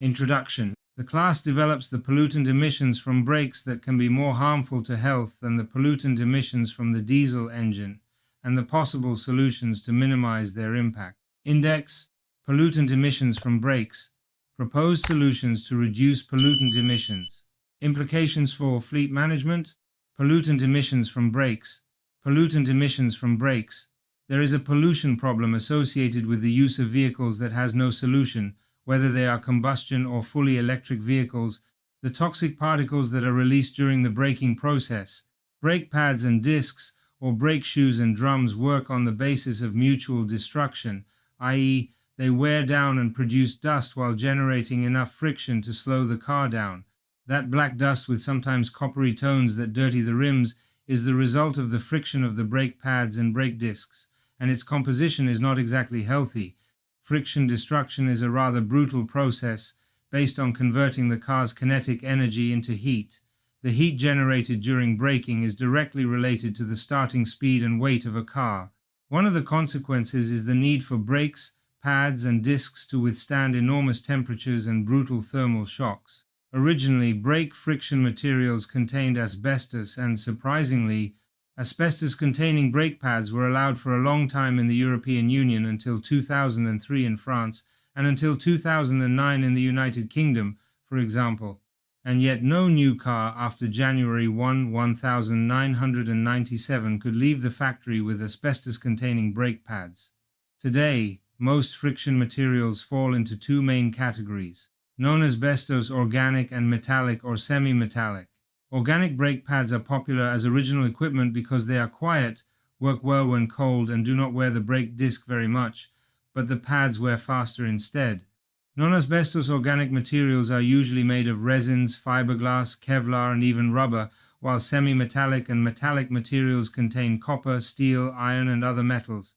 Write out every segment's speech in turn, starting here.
Introduction. The class develops the pollutant emissions from brakes that can be more harmful to health than the pollutant emissions from the diesel engine, and the possible solutions to minimize their impact. Index. Pollutant emissions from brakes. Proposed solutions to reduce pollutant emissions. Implications for fleet management. Pollutant emissions from brakes. Pollutant emissions from brakes. There is a pollution problem associated with the use of vehicles that has no solution, whether they are combustion or fully electric vehicles. The toxic particles that are released during the braking process. Brake pads and discs, or brake shoes and drums, work on the basis of mutual destruction, i.e., they wear down and produce dust while generating enough friction to slow the car down. That black dust with sometimes coppery tones that dirty the rims is the result of the friction of the brake pads and brake discs, and its composition is not exactly healthy. Friction destruction is a rather brutal process based on converting the car's kinetic energy into heat. The heat generated during braking is directly related to the starting speed and weight of a car. One of the consequences is the need for brakes, pads, and discs to withstand enormous temperatures and brutal thermal shocks. Originally, brake friction materials contained asbestos, and surprisingly, asbestos-containing brake pads were allowed for a long time in the European Union until 2003 in France, and until 2009 in the United Kingdom, for example. And yet no new car after January 1, 1997 could leave the factory with asbestos-containing brake pads. Today, most friction materials fall into two main categories, known as asbestos organic and metallic or semi-metallic. Organic brake pads are popular as original equipment because they are quiet, work well when cold, and do not wear the brake disc very much, but the pads wear faster instead. Non-asbestos organic materials are usually made of resins, fiberglass, Kevlar, and even rubber, while semi-metallic and metallic materials contain copper, steel, iron, and other metals.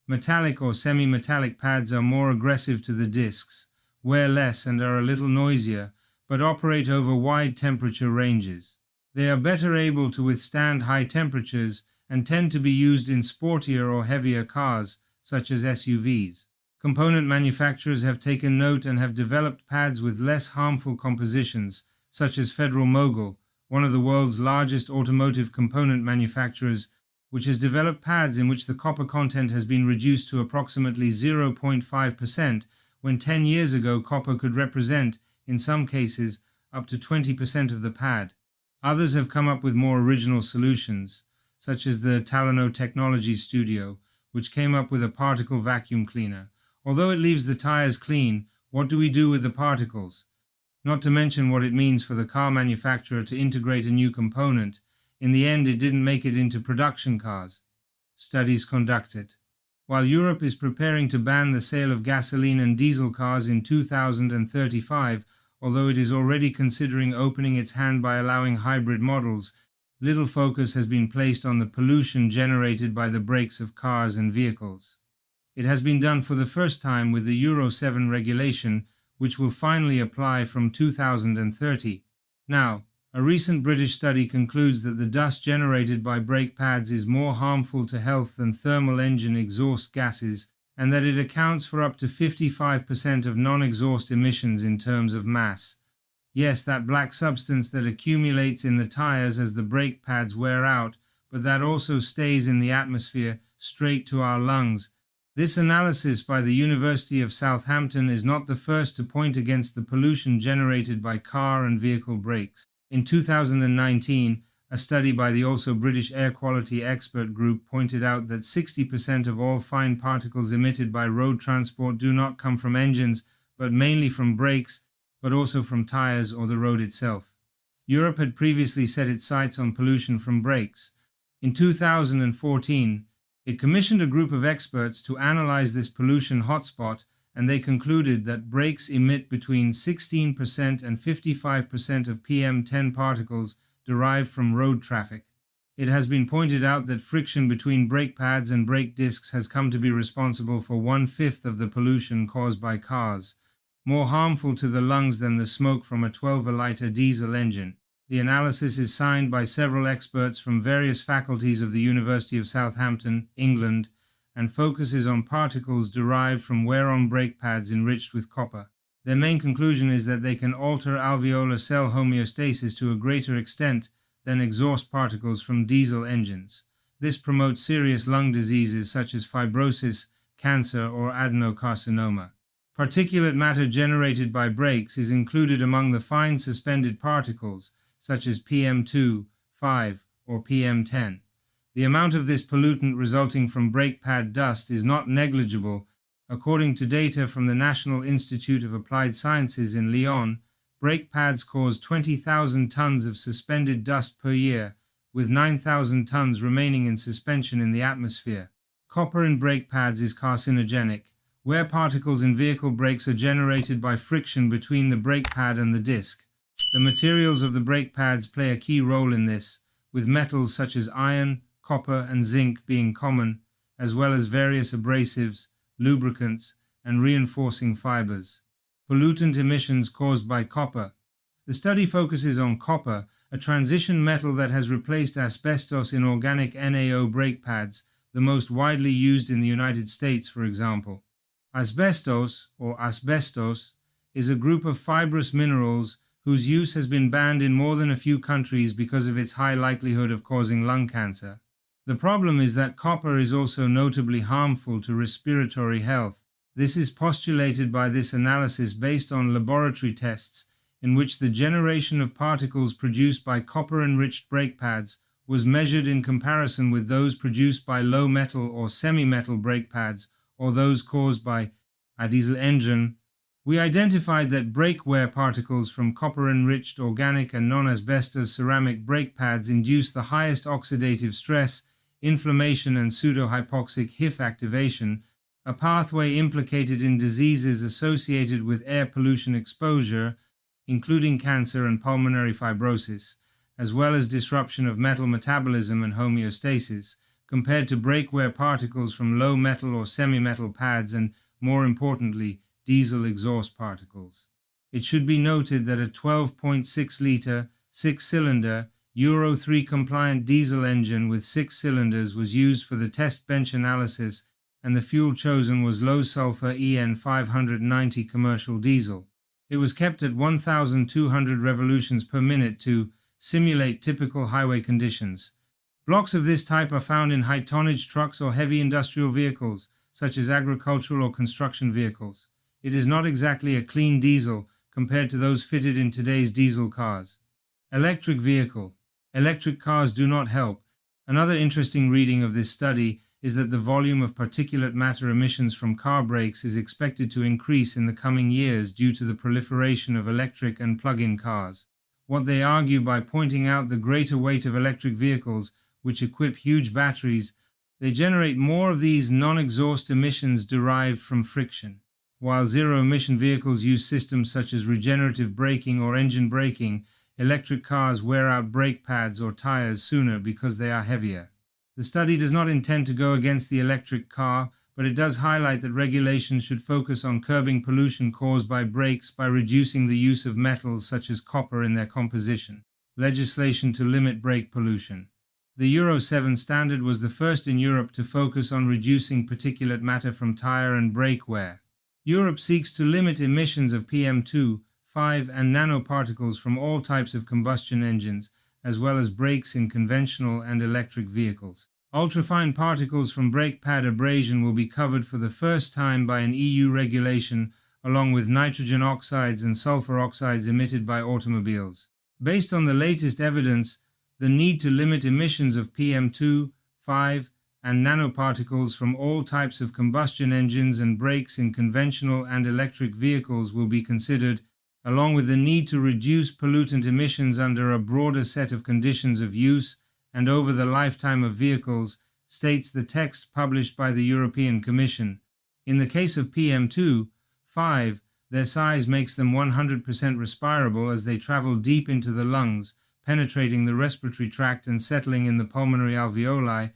Metallic or semi-metallic pads are more aggressive to the discs, wear less, and are a little noisier, but operate over wide temperature ranges. They are better able to withstand high temperatures and tend to be used in sportier or heavier cars, such as SUVs. Component manufacturers have taken note and have developed pads with less harmful compositions, such as Federal Mogul, one of the world's largest automotive component manufacturers, which has developed pads in which the copper content has been reduced to approximately 0.5%, when 10 years ago copper could represent, in some cases, up to 20% of the pad. Others have come up with more original solutions, such as the Talano Technology Studio, which came up with a particle vacuum cleaner. Although it leaves the tires clean, what do we do with the particles? Not to mention what it means for the car manufacturer to integrate a new component. In the end, it didn't make it into production cars. Studies conducted. While Europe is preparing to ban the sale of gasoline and diesel cars in 2035, although it is already considering opening its hand by allowing hybrid models, little focus has been placed on the pollution generated by the brakes of cars and vehicles. It has been done for the first time with the Euro 7 regulation, which will finally apply from 2030. Now, a recent British study concludes that the dust generated by brake pads is more harmful to health than thermal engine exhaust gases, and that it accounts for up to 55% of non-exhaust emissions in terms of mass. Yes, that black substance that accumulates in the tires as the brake pads wear out, but that also stays in the atmosphere straight to our lungs. This analysis by the University of Southampton is not the first to point against the pollution generated by car and vehicle brakes. In 2019, a study by the also British Air Quality Expert Group pointed out that 60% of all fine particles emitted by road transport do not come from engines, but mainly from brakes, but also from tires or the road itself. Europe had previously set its sights on pollution from brakes. In 2014, it commissioned a group of experts to analyze this pollution hotspot, and they concluded that brakes emit between 16% and 55% of PM10 particles derived from road traffic. It has been pointed out that friction between brake pads and brake discs has come to be responsible for 1/5 of the pollution caused by cars, more harmful to the lungs than the smoke from a 12-liter diesel engine. The analysis is signed by several experts from various faculties of the University of Southampton, England, and focuses on particles derived from wear-on brake pads enriched with copper. Their main conclusion is that they can alter alveolar cell homeostasis to a greater extent than exhaust particles from diesel engines. This promotes serious lung diseases such as fibrosis, cancer, or adenocarcinoma. Particulate matter generated by brakes is included among the fine suspended particles, such as PM2.5 or PM10. The amount of this pollutant resulting from brake pad dust is not negligible. According to data from the National Institute of Applied Sciences in Lyon, brake pads cause 20,000 tons of suspended dust per year, with 9,000 tons remaining in suspension in the atmosphere. Copper in brake pads is carcinogenic. Wear particles in vehicle brakes are generated by friction between the brake pad and the disc. The materials of the brake pads play a key role in this, with metals such as iron, copper, and zinc being common, as well as various abrasives, lubricants, and reinforcing fibers. Pollutant emissions caused by copper. The study focuses on copper, a transition metal that has replaced asbestos in organic NAO brake pads, the most widely used in the United States, for example. Asbestos, or asbestos, is a group of fibrous minerals whose use has been banned in more than a few countries because of its high likelihood of causing lung cancer. The problem is that copper is also notably harmful to respiratory health. This is postulated by this analysis based on laboratory tests in which the generation of particles produced by copper-enriched brake pads was measured in comparison with those produced by low-metal or semi-metal brake pads or those caused by a diesel engine. We identified that brake wear particles from copper-enriched organic and non-asbestos ceramic brake pads induce the highest oxidative stress, inflammation, and pseudohypoxic HIF activation, a pathway implicated in diseases associated with air pollution exposure, including cancer and pulmonary fibrosis, as well as disruption of metal metabolism and homeostasis, compared to brake wear particles from low metal or semi-metal pads and, more importantly, diesel exhaust particles. It should be noted that a 12.6-litre, 6-cylinder, Euro 3 compliant diesel engine with 6 cylinders was used for the test bench analysis, and the fuel chosen was low-sulfur EN 590 commercial diesel. It was kept at 1,200 revolutions per minute to simulate typical highway conditions. Blocks of this type are found in high-tonnage trucks or heavy industrial vehicles, such as agricultural or construction vehicles. It is not exactly a clean diesel compared to those fitted in today's diesel cars. Electric vehicle. Electric cars do not help. Another interesting reading of this study is that the volume of particulate matter emissions from car brakes is expected to increase in the coming years due to the proliferation of electric and plug-in cars. What they argue by pointing out the greater weight of electric vehicles, which equip huge batteries, they generate more of these non-exhaust emissions derived from friction. While zero-emission vehicles use systems such as regenerative braking or engine braking, electric cars wear out brake pads or tires sooner because they are heavier. The study does not intend to go against the electric car, but it does highlight that regulations should focus on curbing pollution caused by brakes by reducing the use of metals such as copper in their composition. Legislation to limit brake pollution. The Euro 7 standard was the first in Europe to focus on reducing particulate matter from tire and brake wear. Europe seeks to limit emissions of PM2.5 and nanoparticles from all types of combustion engines, as well as brakes in conventional and electric vehicles. Ultrafine particles from brake pad abrasion will be covered for the first time by an EU regulation, along with nitrogen oxides and sulfur oxides emitted by automobiles. Based on the latest evidence, the need to limit emissions of PM2.5 and nanoparticles from all types of combustion engines and brakes in conventional and electric vehicles will be considered, along with the need to reduce pollutant emissions under a broader set of conditions of use and over the lifetime of vehicles, states the text published by the European Commission. In the case of PM2.5, their size makes them 100% respirable as they travel deep into the lungs, penetrating the respiratory tract and settling in the pulmonary alveoli,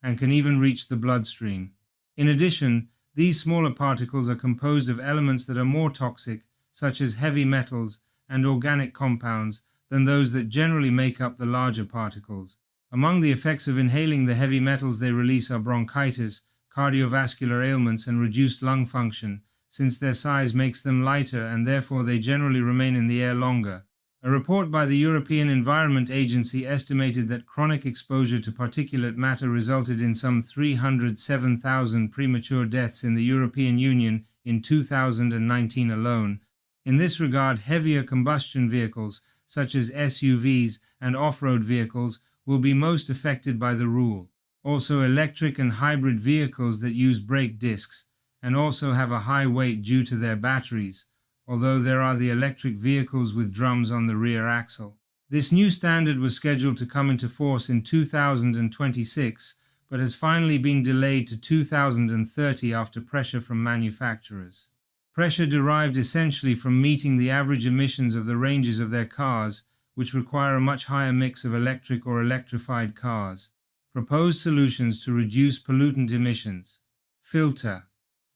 and can even reach the bloodstream. In addition, these smaller particles are composed of elements that are more toxic, such as heavy metals and organic compounds, than those that generally make up the larger particles. Among the effects of inhaling the heavy metals they release are bronchitis, cardiovascular ailments, and reduced lung function, since their size makes them lighter and therefore they generally remain in the air longer. A report by the European Environment Agency estimated that chronic exposure to particulate matter resulted in some 307,000 premature deaths in the European Union in 2019 alone. In this regard, heavier combustion vehicles, such as SUVs and off-road vehicles, will be most affected by the rule. Also, electric and hybrid vehicles that use brake discs and also have a high weight due to their batteries, although there are the electric vehicles with drums on the rear axle. This new standard was scheduled to come into force in 2026, but has finally been delayed to 2030 after pressure from manufacturers. Pressure derived essentially from meeting the average emissions of the ranges of their cars, which require a much higher mix of electric or electrified cars. Proposed solutions to reduce pollutant emissions. Filter.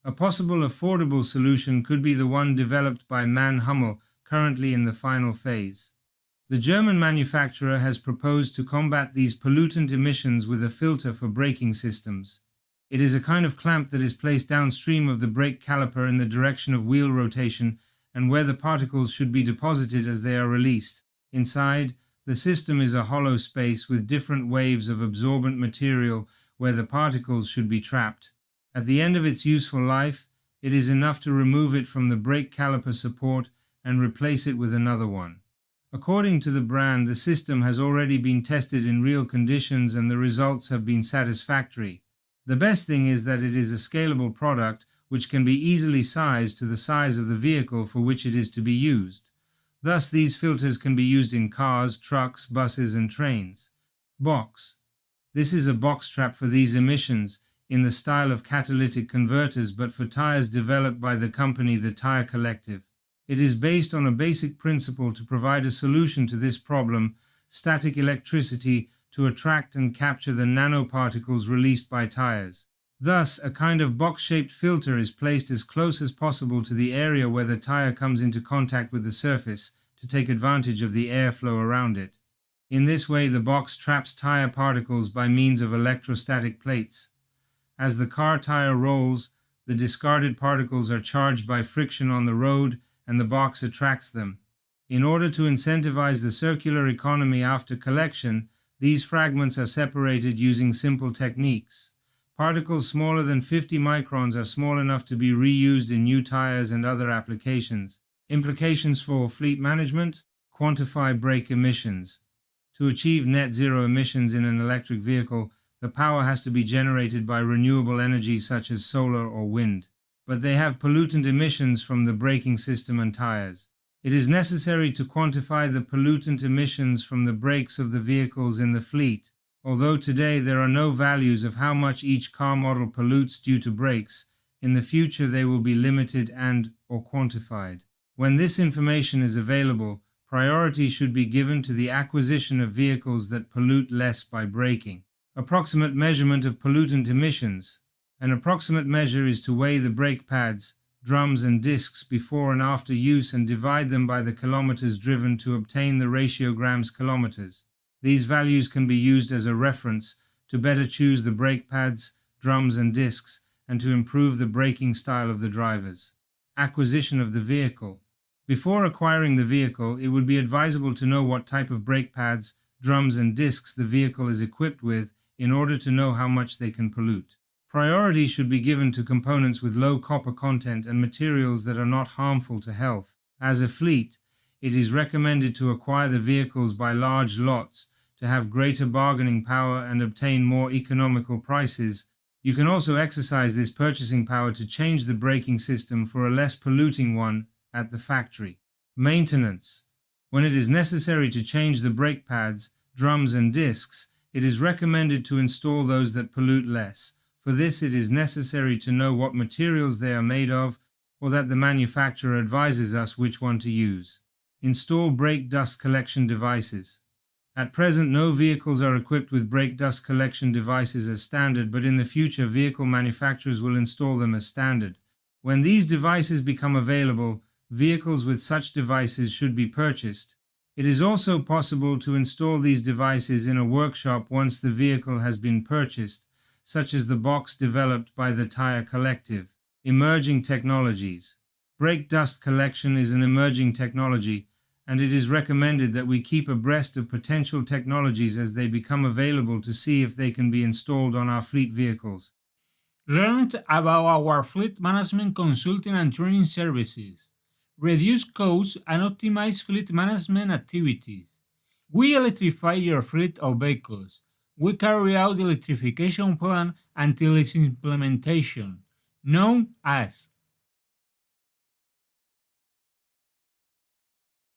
A possible affordable solution could be the one developed by MAN Hummel, currently in the final phase. The German manufacturer has proposed to combat these pollutant emissions with a filter for braking systems. It is a kind of clamp that is placed downstream of the brake caliper in the direction of wheel rotation and where the particles should be deposited as they are released. Inside, the system is a hollow space with different waves of absorbent material where the particles should be trapped. At the end of its useful life, it is enough to remove it from the brake caliper support and replace it with another one. According to the brand, the system has already been tested in real conditions and the results have been satisfactory. The best thing is that it is a scalable product which can be easily sized to the size of the vehicle for which it is to be used. Thus, these filters can be used in cars, trucks, buses and trains. Box. This is a box trap for these emissions in the style of catalytic converters but for tires developed by the company The Tire Collective. It is based on a basic principle to provide a solution to this problem, static electricity, to attract and capture the nanoparticles released by tires. Thus, a kind of box-shaped filter is placed as close as possible to the area where the tire comes into contact with the surface to take advantage of the airflow around it. In this way, the box traps tire particles by means of electrostatic plates. As the car tire rolls, the discarded particles are charged by friction on the road and the box attracts them. In order to incentivize the circular economy after collection, these fragments are separated using simple techniques. Particles smaller than 50 microns are small enough to be reused in new tires and other applications. Implications for fleet management: quantify brake emissions. To achieve net zero emissions in an electric vehicle, the power has to be generated by renewable energy such as solar or wind, but they have pollutant emissions from the braking system and tires. It is necessary to quantify the pollutant emissions from the brakes of the vehicles in the fleet. Although today there are no values of how much each car model pollutes due to brakes, in the future they will be limited and/or quantified. When this information is available, priority should be given to the acquisition of vehicles that pollute less by braking. Approximate measurement of pollutant emissions. An approximate measure is to weigh the brake pads, drums and discs before and after use and divide them by the kilometers driven to obtain the ratio grams-kilometers. These values can be used as a reference to better choose the brake pads, drums and discs and to improve the braking style of the drivers. Acquisition of the vehicle. Before acquiring the vehicle, it would be advisable to know what type of brake pads, drums and discs the vehicle is equipped with in order to know how much they can pollute. Priority should be given to components with low copper content and materials that are not harmful to health. As a fleet, it is recommended to acquire the vehicles by large lots to have greater bargaining power and obtain more economical prices. You can also exercise this purchasing power to change the braking system for a less polluting one at the factory. Maintenance. When it is necessary to change the brake pads, drums and discs, it is recommended to install those that pollute less. For this, it is necessary to know what materials they are made of, or that the manufacturer advises us which one to use. Install brake dust collection devices. At present, no vehicles are equipped with brake dust collection devices as standard, but in the future, vehicle manufacturers will install them as standard. When these devices become available, vehicles with such devices should be purchased. It is also possible to install these devices in a workshop once the vehicle has been purchased, such as the box developed by the Tire Collective. Emerging technologies. Brake dust collection is an emerging technology, and it is recommended that we keep abreast of potential technologies as they become available to see if they can be installed on our fleet vehicles. Learned about our fleet management consulting and training services. Reduce costs and optimize fleet management activities. We electrify your fleet of vehicles. We carry out the electrification plan until its implementation, known as